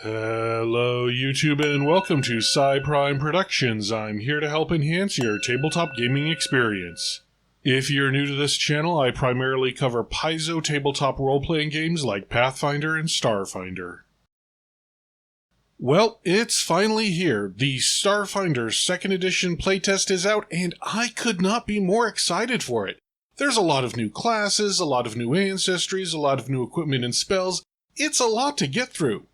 Hello YouTube and welcome to Prime Productions. I'm here to help enhance your tabletop gaming experience. If you're new to this channel, I primarily cover Paizo tabletop role-playing games like Pathfinder and Starfinder. Well, it's finally here. The Starfinder 2nd Edition playtest is out and I could not be more excited for it. There's a lot of new classes, a lot of new ancestries, a lot of new equipment and spells. It's a lot to get through.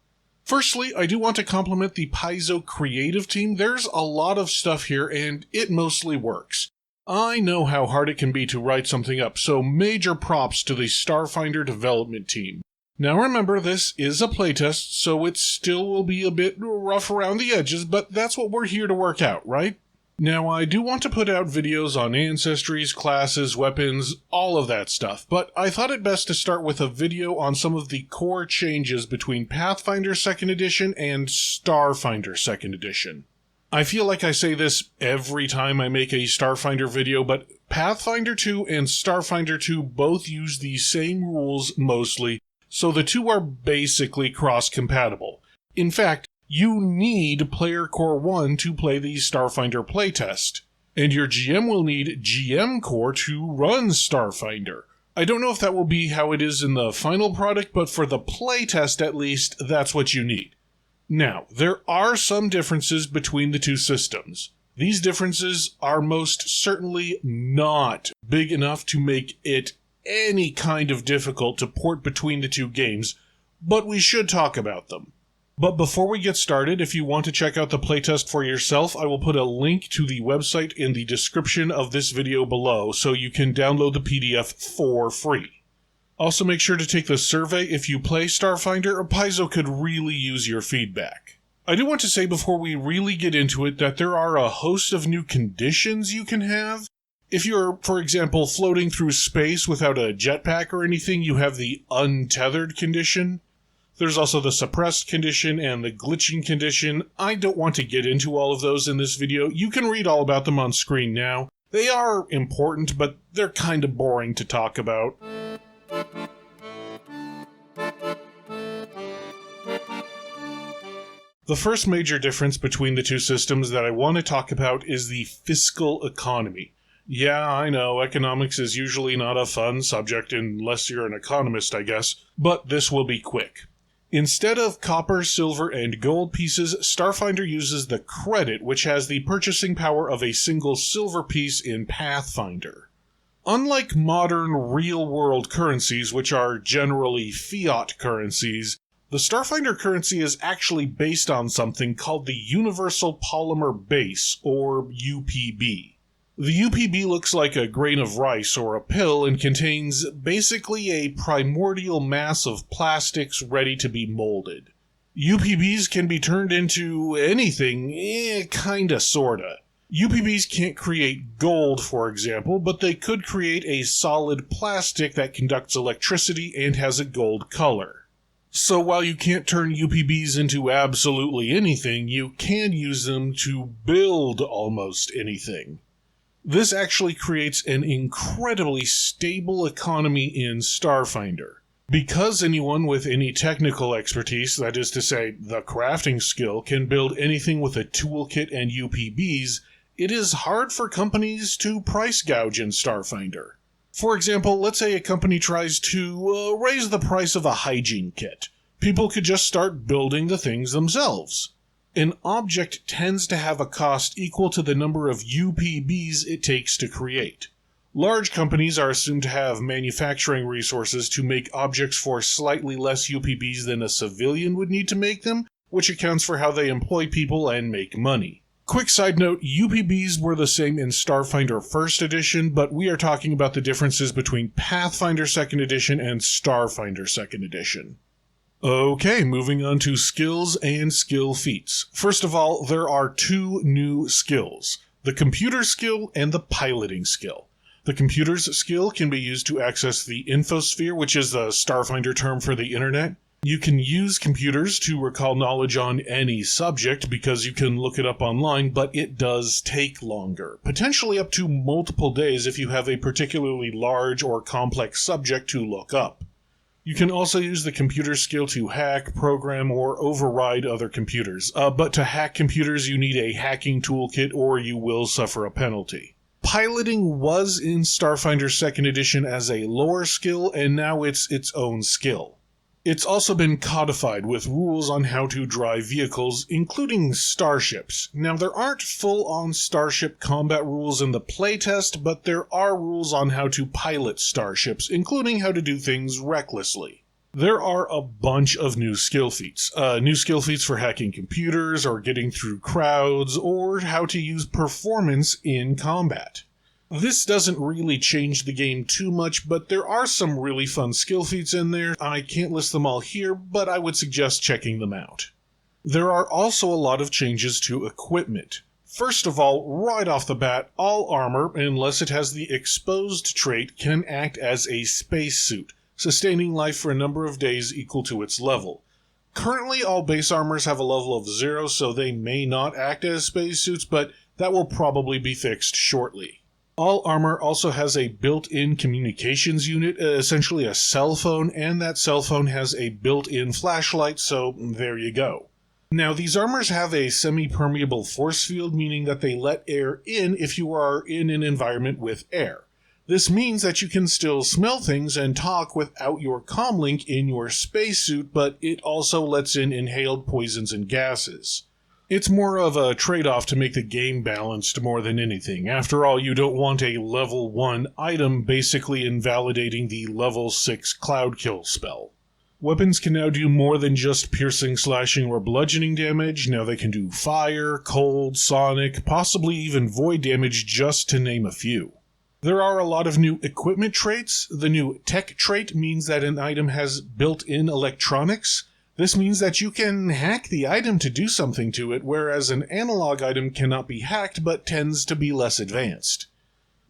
Firstly, I do want to compliment the Paizo creative team. There's a lot of stuff here, and it mostly works. I know how hard it can be to write something up, so major props to the Starfinder development team. Now remember, this is a playtest, so it still will be a bit rough around the edges, but that's what we're here to work out, right? Now, I do want to put out videos on ancestries, classes, weapons, all of that stuff, but I thought it best to start with a video on some of the core changes between Pathfinder 2nd Edition and Starfinder 2nd Edition. I feel like I say this every time I make a Starfinder video, but Pathfinder 2 and Starfinder 2 both use the same rules mostly, so the two are basically cross-compatible. In fact, you need Player Core 1 to play the Starfinder playtest, and your GM will need GM Core to run Starfinder. I don't know if that will be how it is in the final product, but for the playtest at least, that's what you need. Now, there are some differences between the two systems. These differences are most certainly not big enough to make it any kind of difficult to port between the two games, but we should talk about them. But before we get started, if you want to check out the playtest for yourself, I will put a link to the website in the description of this video below, so you can download the PDF for free. Also make sure to take the survey if you play Starfinder, or Paizo could really use your feedback. I do want to say before we really get into it that there are a host of new conditions you can have. If you're, for example, floating through space without a jetpack or anything, you have the untethered condition. There's also the suppressed condition and the glitching condition. I don't want to get into all of those in this video. You can read all about them on screen now. They are important, but they're kind of boring to talk about. The first major difference between the two systems that I want to talk about is the fiscal economy. Yeah, I know, economics is usually not a fun subject unless you're an economist, I guess, but this will be quick. Instead of copper, silver, and gold pieces, Starfinder uses the credit, which has the purchasing power of a single silver piece in Pathfinder. Unlike modern real-world currencies, which are generally fiat currencies, the Starfinder currency is actually based on something called the Universal Polymer Base, or UPB. The UPB looks like a grain of rice or a pill and contains basically a primordial mass of plastics ready to be molded. UPBs can be turned into anything, kinda sorta. UPBs can't create gold, for example, but they could create a solid plastic that conducts electricity and has a gold color. So while you can't turn UPBs into absolutely anything, you can use them to build almost anything. This actually creates an incredibly stable economy in Starfinder. Because anyone with any technical expertise, that is to say, the crafting skill, can build anything with a toolkit and UPBs, it is hard for companies to price gouge in Starfinder. For example, let's say a company tries to raise the price of a hygiene kit. People could just start building the things themselves. An object tends to have a cost equal to the number of UPBs it takes to create. Large companies are assumed to have manufacturing resources to make objects for slightly less UPBs than a civilian would need to make them, which accounts for how they employ people and make money. Quick side note, UPBs were the same in Starfinder 1st Edition, but we are talking about the differences between Pathfinder 2nd Edition and Starfinder 2nd Edition. Okay, moving on to skills and skill feats. First of all, there are two new skills, the computer skill and the piloting skill. The computer's skill can be used to access the infosphere, which is the Starfinder term for the internet. You can use computers to recall knowledge on any subject because you can look it up online, but it does take longer, potentially up to multiple days if you have a particularly large or complex subject to look up. You can also use the computer skill to hack, program, or override other computers. But to hack computers, you need a hacking toolkit or you will suffer a penalty. Piloting was in Starfinder 2nd Edition as a lower skill, and now it's its own skill. It's also been codified with rules on how to drive vehicles, including starships. Now, there aren't full-on starship combat rules in the playtest, but there are rules on how to pilot starships, including how to do things recklessly. There are a bunch of new skill feats. New skill feats for hacking computers, or getting through crowds, or how to use performance in combat. This doesn't really change the game too much, but there are some really fun skill feats in there. I can't list them all here, but I would suggest checking them out. There are also a lot of changes to equipment. First of all, right off the bat, all armor, unless it has the exposed trait, can act as a spacesuit, sustaining life for a number of days equal to its level. Currently, all base armors have a level of 0, so they may not act as spacesuits, but that will probably be fixed shortly. All armor also has a built-in communications unit, essentially a cell phone, and that cell phone has a built-in flashlight, so there you go. Now, these armors have a semi-permeable force field, meaning that they let air in if you are in an environment with air. This means that you can still smell things and talk without your comlink in your spacesuit, but it also lets in inhaled poisons and gases. It's more of a trade-off to make the game balanced more than anything. After all, you don't want a level 1 item basically invalidating the level 6 Cloud Kill spell. Weapons can now do more than just piercing, slashing, or bludgeoning damage. Now they can do fire, cold, sonic, possibly even void damage, just to name a few. There are a lot of new equipment traits. The new tech trait means that an item has built-in electronics. This means that you can hack the item to do something to it, whereas an analog item cannot be hacked but tends to be less advanced.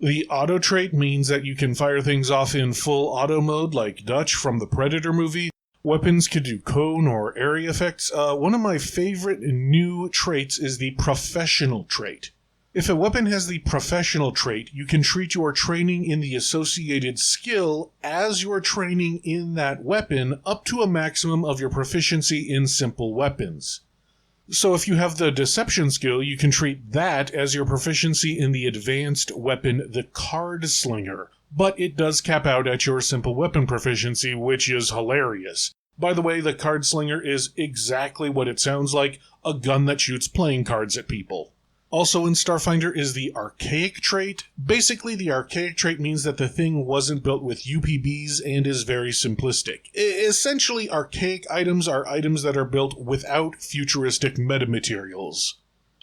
The auto trait means that you can fire things off in full auto mode like Dutch from the Predator movie. Weapons could do cone or area effects. One of my favorite new traits is the professional trait. If a weapon has the professional trait, you can treat your training in the associated skill as your training in that weapon up to a maximum of your proficiency in simple weapons. So if you have the deception skill, you can treat that as your proficiency in the advanced weapon, the card slinger. But it does cap out at your simple weapon proficiency, which is hilarious. By the way, the card slinger is exactly what it sounds like, a gun that shoots playing cards at people. Also in Starfinder is the archaic trait. Basically, the archaic trait means that the thing wasn't built with UPBs and is very simplistic. Essentially, archaic items are items that are built without futuristic metamaterials.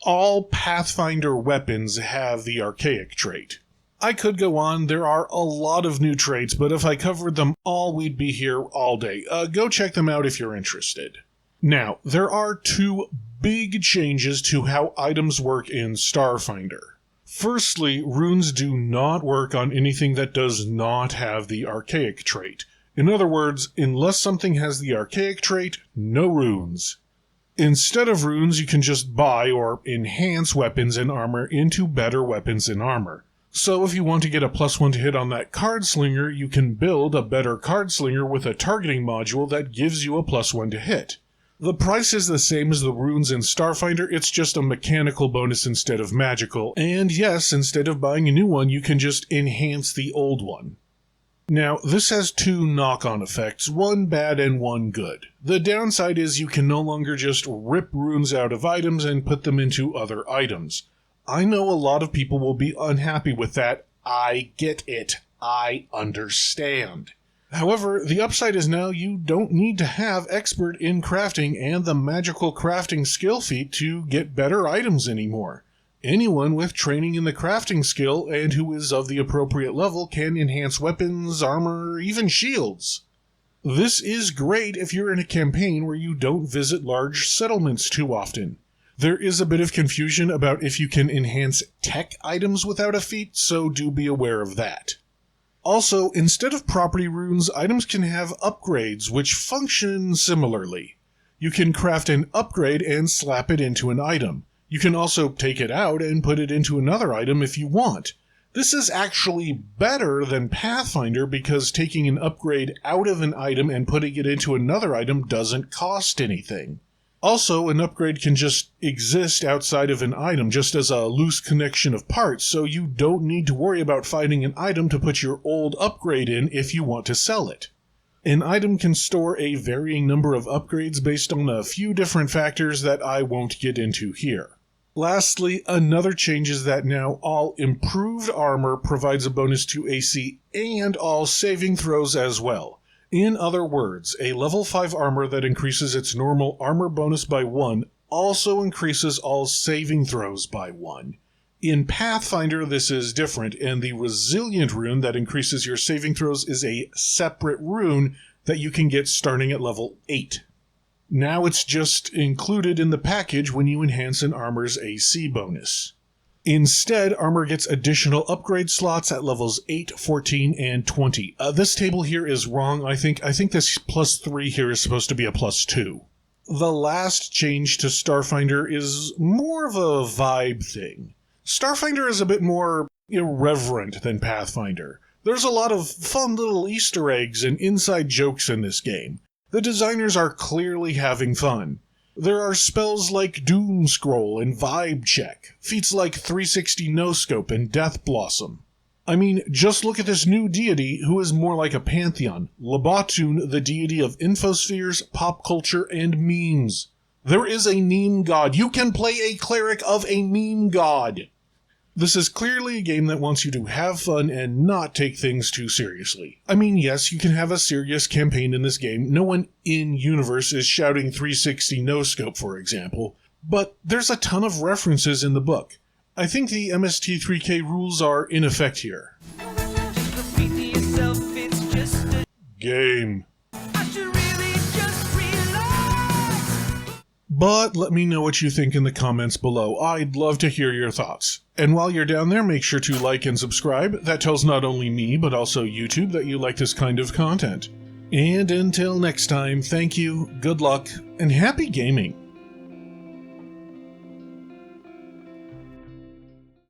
All Pathfinder weapons have the archaic trait. I could go on, there are a lot of new traits, but if I covered them all, we'd be here all day. Go check them out if you're interested. Now, there are two big changes to how items work in Starfinder. Firstly, runes do not work on anything that does not have the archaic trait. In other words, unless something has the archaic trait, no runes. Instead of runes, you can just buy or enhance weapons and armor into better weapons and armor. So if you want to get a +1 to hit on that card slinger, you can build a better card slinger with a targeting module that gives you a +1 to hit. The price is the same as the runes in Starfinder, it's just a mechanical bonus instead of magical, and yes, instead of buying a new one, you can just enhance the old one. Now, this has two knock-on effects, one bad and one good. The downside is you can no longer just rip runes out of items and put them into other items. I know a lot of people will be unhappy with that. I get it. I understand. However, the upside is now you don't need to have expert in crafting and the magical crafting skill feat to get better items anymore. Anyone with training in the crafting skill and who is of the appropriate level can enhance weapons, armor, even shields. This is great if you're in a campaign where you don't visit large settlements too often. There is a bit of confusion about if you can enhance tech items without a feat, so do be aware of that. Also, instead of property runes, items can have upgrades, which function similarly. You can craft an upgrade and slap it into an item. You can also take it out and put it into another item if you want. This is actually better than Pathfinder because taking an upgrade out of an item and putting it into another item doesn't cost anything. Also, an upgrade can just exist outside of an item just as a loose connection of parts, so you don't need to worry about finding an item to put your old upgrade in if you want to sell it. An item can store a varying number of upgrades based on a few different factors that I won't get into here. Lastly, another change is that now all improved armor provides a bonus to AC and all saving throws as well. In other words, a level 5 armor that increases its normal armor bonus by 1 also increases all saving throws by 1. In Pathfinder, this is different, and the Resilient rune that increases your saving throws is a separate rune that you can get starting at level 8. Now it's just included in the package when you enhance an armor's AC bonus. Instead, armor gets additional upgrade slots at levels 8, 14, and 20. This table here is wrong, I think. I think this +3 here is supposed to be a +2. The last change to Starfinder is more of a vibe thing. Starfinder is a bit more irreverent than Pathfinder. There's a lot of fun little Easter eggs and inside jokes in this game. The designers are clearly having fun. There are spells like Doom Scroll and Vibe Check, feats like 360 No Scope and Death Blossom. I mean, just look at this new deity who is more like a pantheon, Labatun, the deity of infospheres, pop culture, and memes. There is a meme god. You can play a cleric of a meme god. This is clearly a game that wants you to have fun and not take things too seriously. I mean, yes, you can have a serious campaign in this game. No one in-universe is shouting 360 no-scope, for example. But there's a ton of references in the book. I think the MST3K rules are in effect here. Game. But let me know what you think in the comments below. I'd love to hear your thoughts. And while you're down there, make sure to like and subscribe. That tells not only me, but also YouTube that you like this kind of content. And until next time, thank you, good luck, and happy gaming!